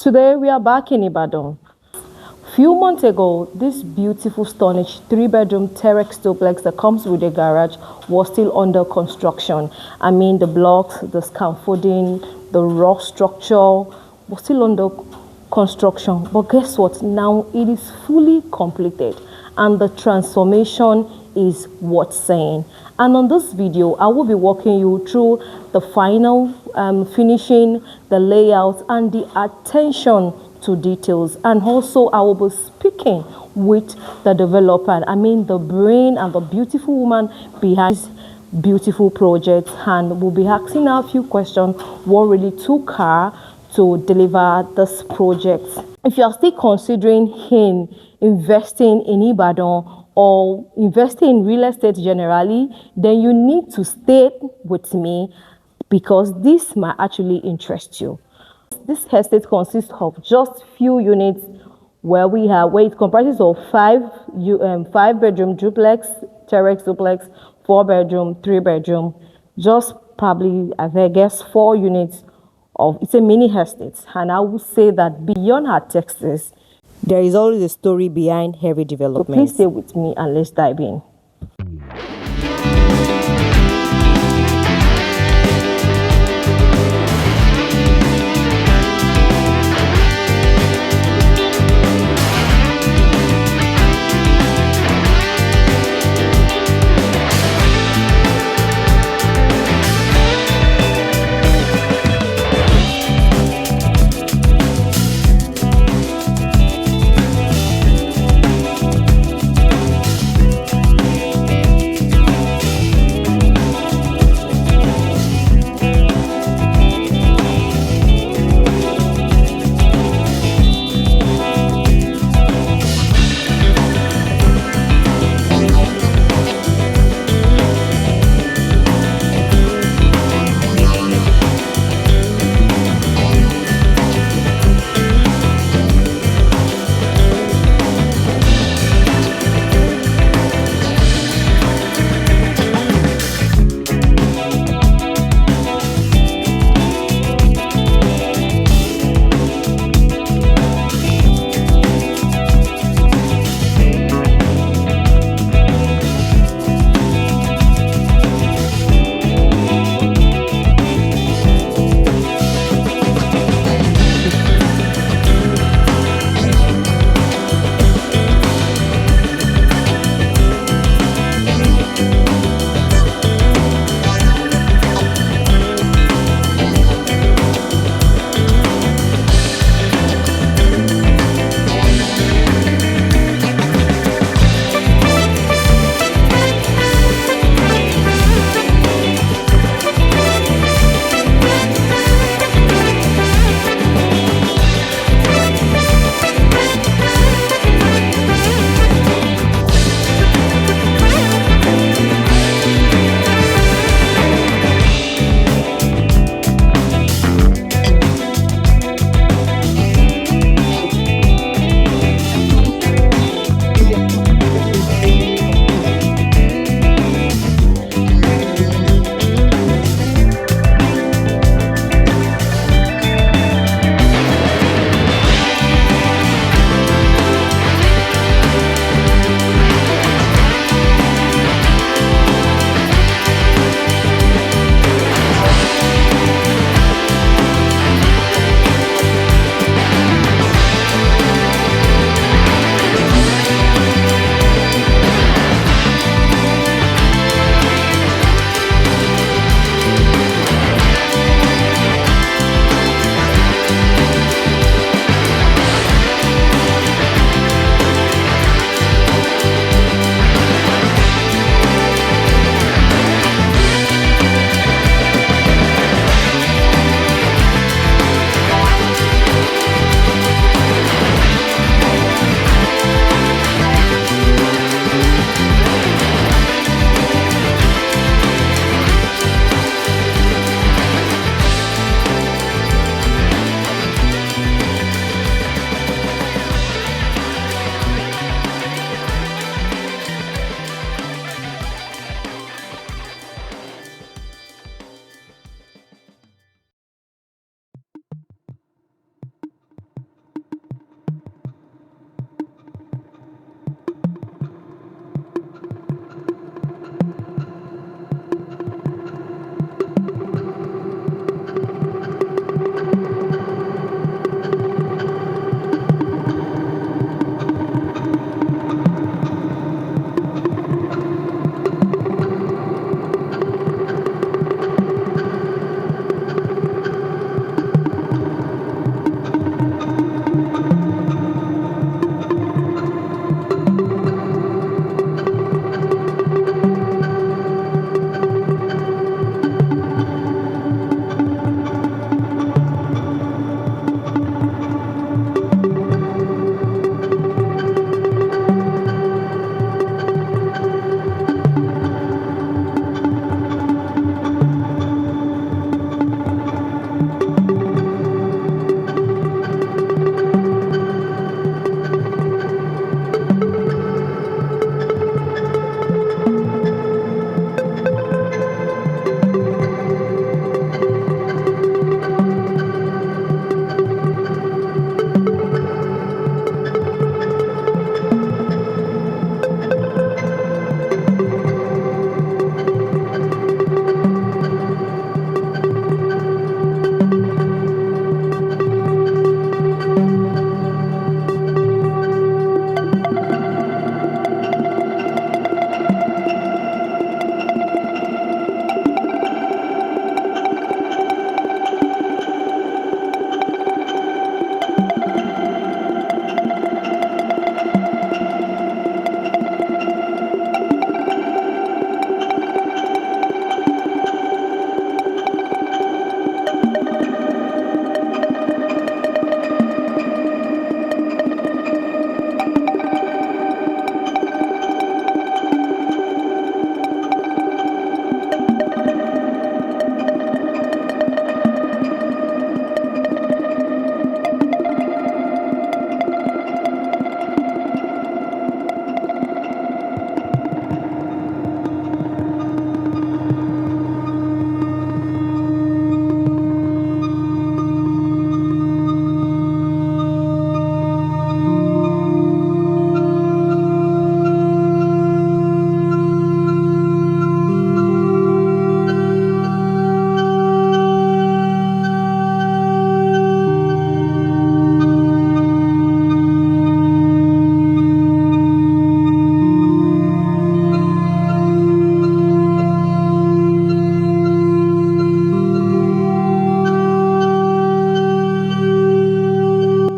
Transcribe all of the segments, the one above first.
Today we are back in Ibadan. Few months ago, this beautiful stunning 3-bedroom terrace duplex that comes with a garage was still under construction. I mean, the blocks, the scaffolding, the raw structure was still under construction. But guess what? Now it is fully completed and the transformation is worth saying. And on this video, I will be walking you through the final finishing, the layout, and the attention to details. And also I will be speaking with the developer, I mean the brain and the beautiful woman behind this beautiful project, and we'll be asking her a few questions what really took her to deliver this project. If you are still considering investing in Ibadan or investing in real estate generally, then you need to stay with me because this might actually interest you. This estate consists of just few units where it comprises of 5-bedroom duplex, terrace duplex, 4-bedroom, 3-bedroom, just probably I guess 4 units of it's a mini estate. And I would say that beyond her texts, there is always a story behind every development. So please stay with me and let's dive in.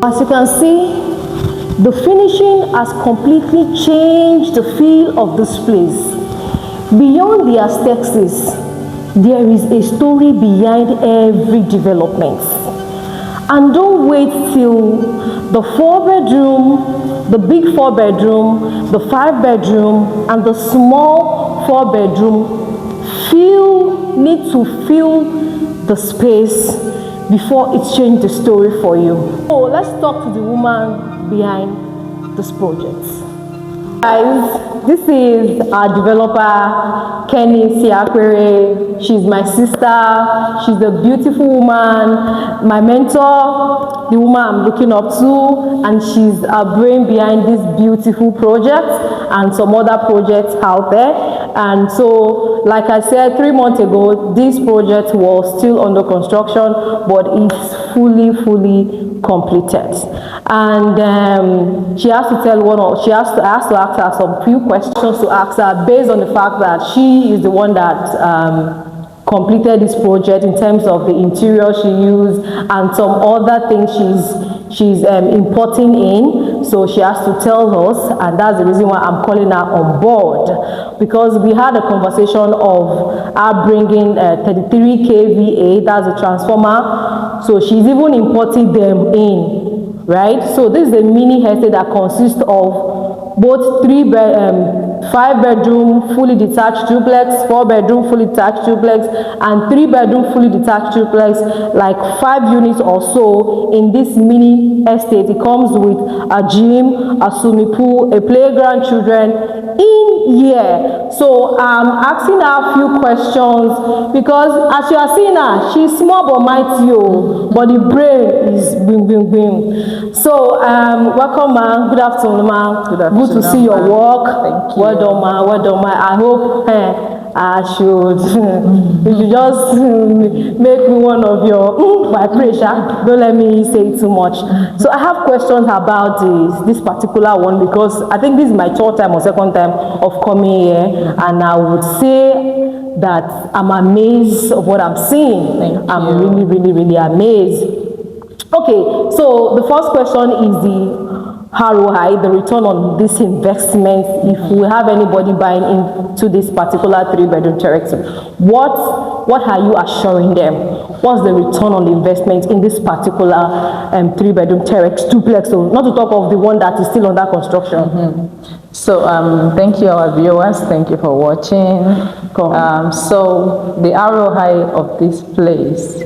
As you can see, the finishing has completely changed the feel of this place. Beyond the aesthetics, there is a story behind every development. And don't wait till the 4-bedroom, the big 4-bedroom, the 5-bedroom, and the small 4-bedroom need to fill the space before it changes the story for you. So let's talk to the woman behind this project. Guys, this is our developer, Kenny Siakwere. She's my sister. She's a beautiful woman, my mentor, the woman I'm looking up to, and she's a brain behind this beautiful project and some other projects out there. And so, like I said, 3 months ago, this project was still under construction, but it's fully completed. And she has to tell she has to ask her some few questions to ask her based on the fact that she is the one that completed this project in terms of the interior she used and some other things she's importing in. So she has to tell us, and that's the reason why I'm calling her on board, because we had a conversation of her bringing 33 kVA, that's a transformer. So she's even importing them in, right? So this is a mini estate that consists of both 5-bedroom fully detached duplex, 4-bedroom fully detached duplex, and 3-bedroom fully detached duplex, like 5 units or so in this mini estate. It comes with a gym, a swimming pool, a playground, children in here. So I'm asking her a few questions because as you are seeing her, she's small but mighty, but the brain is bing. So welcome, ma'am. Good afternoon, ma'am. Good afternoon. Good to see your work. Thank you. Well done, ma. Well done, ma. I hope I should. You should just make me one of your by pressure. Don't let me say too much. So I have questions about this particular one because I think this is my 3rd time or 2nd time of coming here, and I would say that I'm amazed of what I'm seeing. I'm really amazed. Okay, so the first question is the ROI, the return on this investment. If we have anybody buying into this particular 3-bedroom terrace, what are you assuring them? What's the return on the investment in this particular 3-bedroom terrace duplex? So not to talk of the one that is still under construction. So thank you, our viewers. Thank you for watching. So the ROI of this place,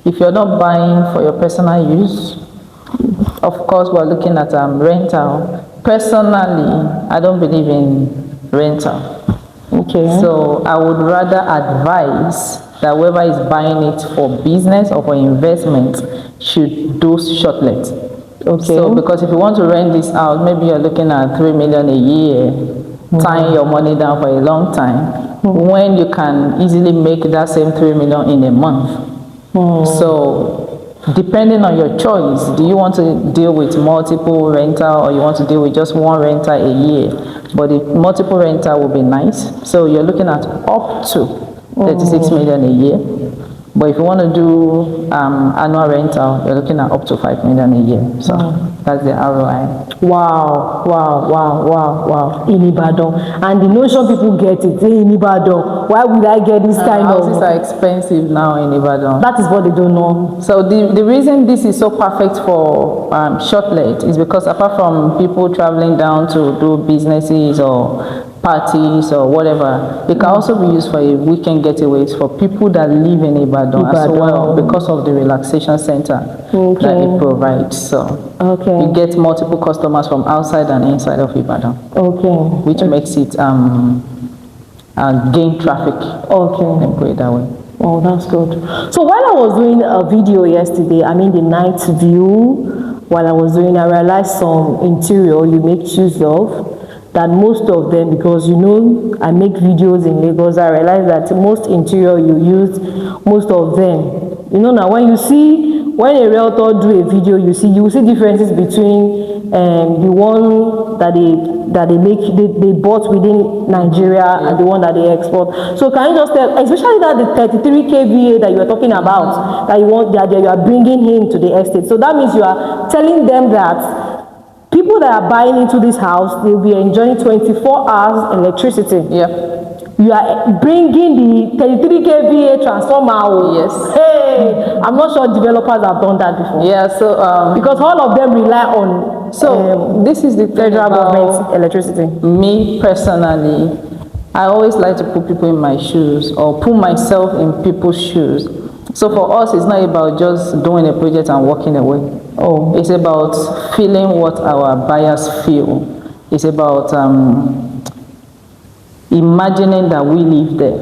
if you're not buying for your personal use, of course, we're looking at rental. Personally, I don't believe in rental. Okay. So I would rather advise that whoever is buying it for business or for investment should do short let. Okay. So because if you want to rent this out, maybe you're looking at 3 million a year, tying your money down for a long time, when you can easily make that same 3 million in a month. So depending on your choice, do you want to deal with multiple rental or you want to deal with just one rental a year? But the multiple rental will be nice. So you're looking at up to 36 million a year. But if you want to do annual rental, you're looking at up to 5 million a year. So that's the ROI. Wow. In Ibadan. And the notion people get it, in Ibadan, why would I get this kind of... Houses are expensive now in Ibadan. That is what they don't know. So the reason this is so perfect for short let is because apart from people traveling down to do businesses or parties or whatever, it can also be used for a weekend getaways for people that live in Ibadan as well, because of the relaxation center that it provides. So you get multiple customers from outside and inside of Ibadan, which makes it gain traffic. Let me put it that way. Oh, that's good. So while I was doing a video yesterday, I mean the night view, while I was doing, I realized some interior you make use of, that most of them, because you know I make videos in Lagos, I realized that most interior you use, most of them, you know, now when a realtor do a video, you will see differences between the one that they bought within Nigeria and the one that they export. So can you just tell, especially that the 33 kVA that you were talking about, that you are bringing in to the estate. So that means you are telling them that people that are buying into this house, they'll be enjoying 24 hours electricity. Yeah. You are bringing the 33 kVA transformer. Yes. Hey, I'm not sure developers have done that before. Yeah, so because all of them rely on this is the federal government electricity. Me personally, I always like to put people in my shoes or put myself in people's shoes. So for us, it's not about just doing a project and walking away. Oh, it's about feeling what our buyers feel. It's about imagining that we live there.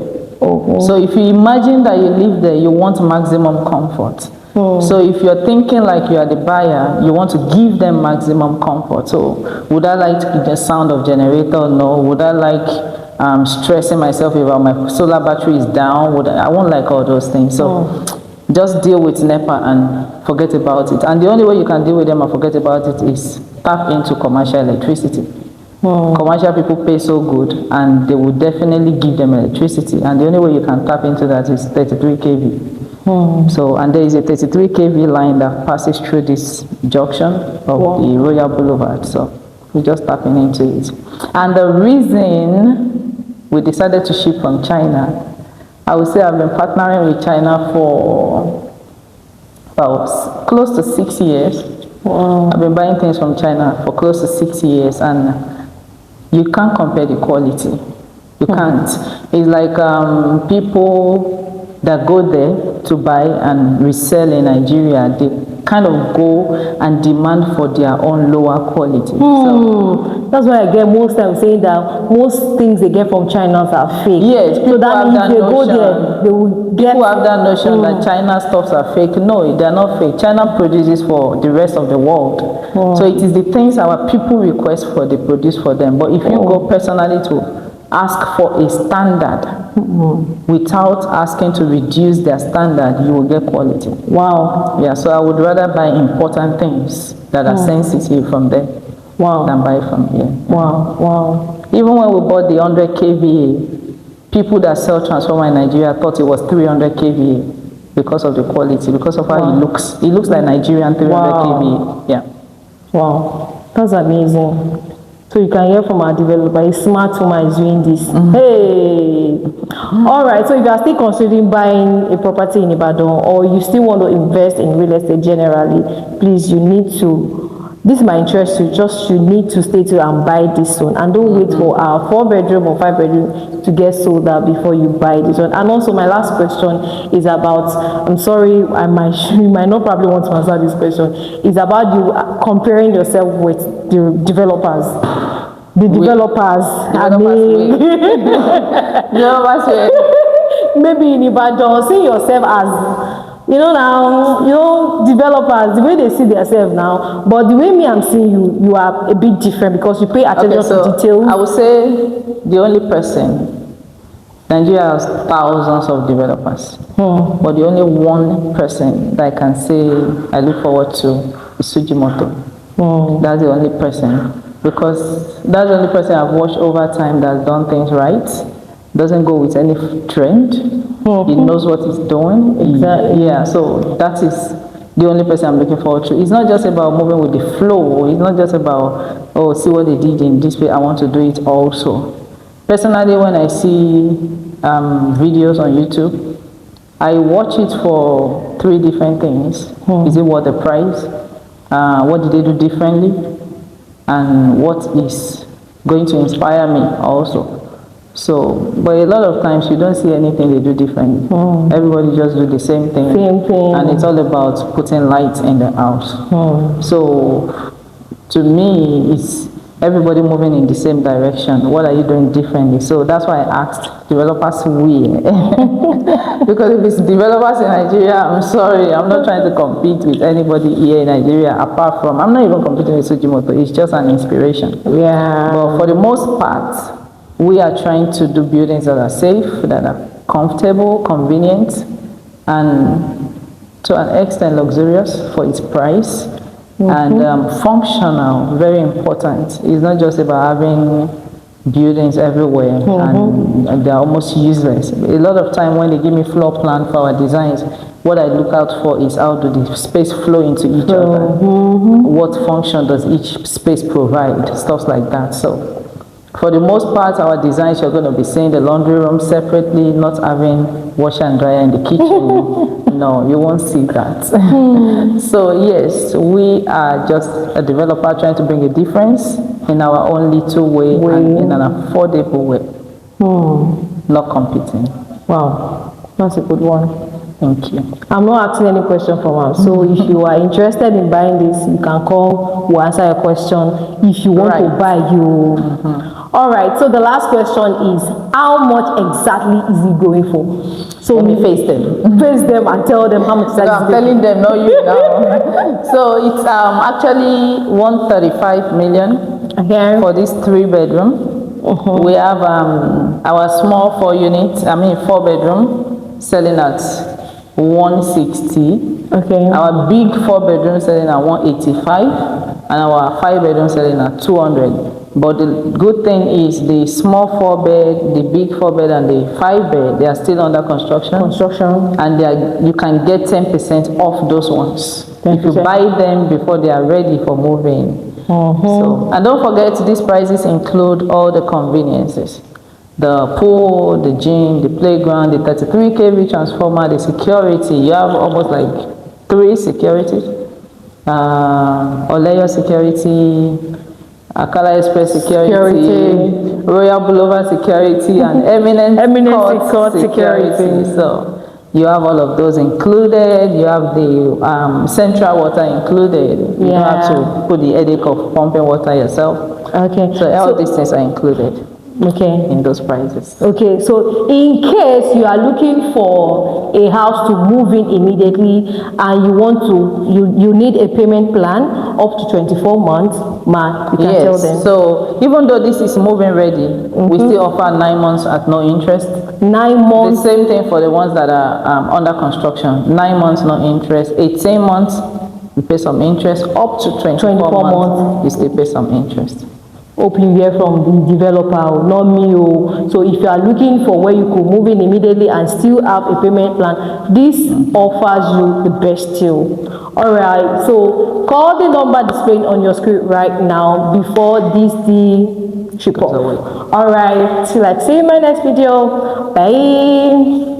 So if you imagine that you live there, you want maximum comfort. So if you're thinking like you are the buyer, you want to give them maximum comfort. So would I like the sound of generator? No. Would I like stressing myself if my solar battery is down? I won't like all those things. So just deal with NEPA and forget about it. And the only way you can deal with them and forget about it is tap into commercial electricity. Commercial people pay so good, and they will definitely give them electricity. And the only way you can tap into that is 33 kV. So, and there is a 33 kV line that passes through this junction of the Royal Boulevard. So, we're just tapping into it. And the reason we decided to ship from China, I would say I've been partnering with China for about close to 6 years. I've been buying things from China for close to 6 years, and you can't compare the quality. You can't. It's like people that go there to buy and resell in Nigeria, they kind of go and demand for their own lower quality. So that's why I get most times saying that most things they get from China are fake. Yes, so that means they go there, they will get. People have that notion that China stuffs are fake. No, they are not fake. China produces for the rest of the world. So it is the things our people request for, they produce for them. But if you go personally to ask for a standard without asking to reduce their standard, you will get quality. Wow. Yeah, so I would rather buy important things that are sensitive from them than buy from here. Wow, wow. Even when we bought the 100 kVA, people that sell transformer in Nigeria thought it was 300 kVA because of the quality, because of how it looks. It looks like Nigerian 300 kVA. Yeah. Wow, that's amazing. So you can hear from our developer, a smart woman is doing this. Hey! All right, so if you are still considering buying a property in Ibadan, or you still want to invest in real estate generally, please, you need to, this might interest you, you need to stay tuned and buy this one. And don't wait for our 4-bedroom or 5-bedroom to get sold out before you buy this one. And also my last question is about, I'm sorry, you might not probably want to answer this question, is about you comparing yourself with the developers. The developers, maybe in Ibadan, see yourself as, developers, the way they see themselves now, but the way me I'm seeing you, you are a bit different because you pay attention to details. I would say the only person, Nigeria has thousands of developers, but the only one person that I can say I look forward to is Sujimoto. That's the only person, because that's the only person I've watched over time that's done things right, doesn't go with any trend. He knows what he's doing. Exactly. Yeah, so that is the only person I'm looking forward to. It's not just about moving with the flow. It's not just about, see what they did in this way, I want to do it also. Personally, when I see videos on YouTube, I watch it for 3 different things. Is it worth the price? What did they do differently? And what is going to inspire me also? So, but a lot of times you don't see anything they do differently. Everybody just do the same thing. And it's all about putting light in the house. So, to me, it's everybody moving in the same direction. What are you doing differently? So that's why I asked developers where. Because if it's developers in Nigeria, I'm sorry, I'm not trying to compete with anybody here in Nigeria apart from, I'm not even competing with Sujimoto, it's just an inspiration. Yeah. But for the most part, we are trying to do buildings that are safe, that are comfortable, convenient, and to an extent luxurious for its price. and functional, very important. It's not just about having buildings everywhere and they're almost useless. A lot of time when they give me floor plan for our designs, what I look out for is how do the space flow into each other? What function does each space provide? Stuff like that. So for the most part, our designs, you're going to be seeing the laundry room separately, not having washer and dryer in the kitchen. No, you won't see that. So yes, we are just a developer trying to bring a difference in our own little way and in an affordable way. Not competing. Wow, that's a good one. Thank you. I'm not asking any question from him. So if you are interested in buying this, you can call. We'll answer your question. If you want to buy, you. All right. So the last question is, how much exactly is it going for? So let me face them. Face them and tell them how much exactly. So I'm telling them, not you now. So it's actually 135 million for this 3-bedroom. We have our small 4-bedroom selling at 160. Okay. Our big 4-bedroom selling at 185, and our 5-bedroom selling at 200. But the good thing is the small 4-bed, the big 4-bed, and the 5-bed, they are still under construction. And you can get 10% off those ones 10%. If you buy them before they are ready for moving. So, and don't forget, these prices include all the conveniences. The pool, the gym, the playground, the 33 kV transformer, the security. You have almost like 3 securities. Oleyo security, Akala Express security, Royal Boulevard security, and Eminent Court security. So you have all of those included. You have the central water included. You don't have to put the headache of pumping water yourself. Okay. So all these things are included. Okay. In those prices. Okay, so in case you are looking for a house to move in immediately and you need a payment plan up to 24 months, you can tell them. So even though this is moving ready, we still offer 9 months at no interest. 9 months. The same thing for the ones that are under construction. 9 months no interest. 18 months you pay some interest. Up to 24 months you still pay some interest. Hope you hear from the developer, not me. So if you are looking for where you could move in immediately and still have a payment plan, this offers you the best deal. All right, so call the number displaying on your screen right now before this deal ship off. All right, till I see you in my next video. Bye.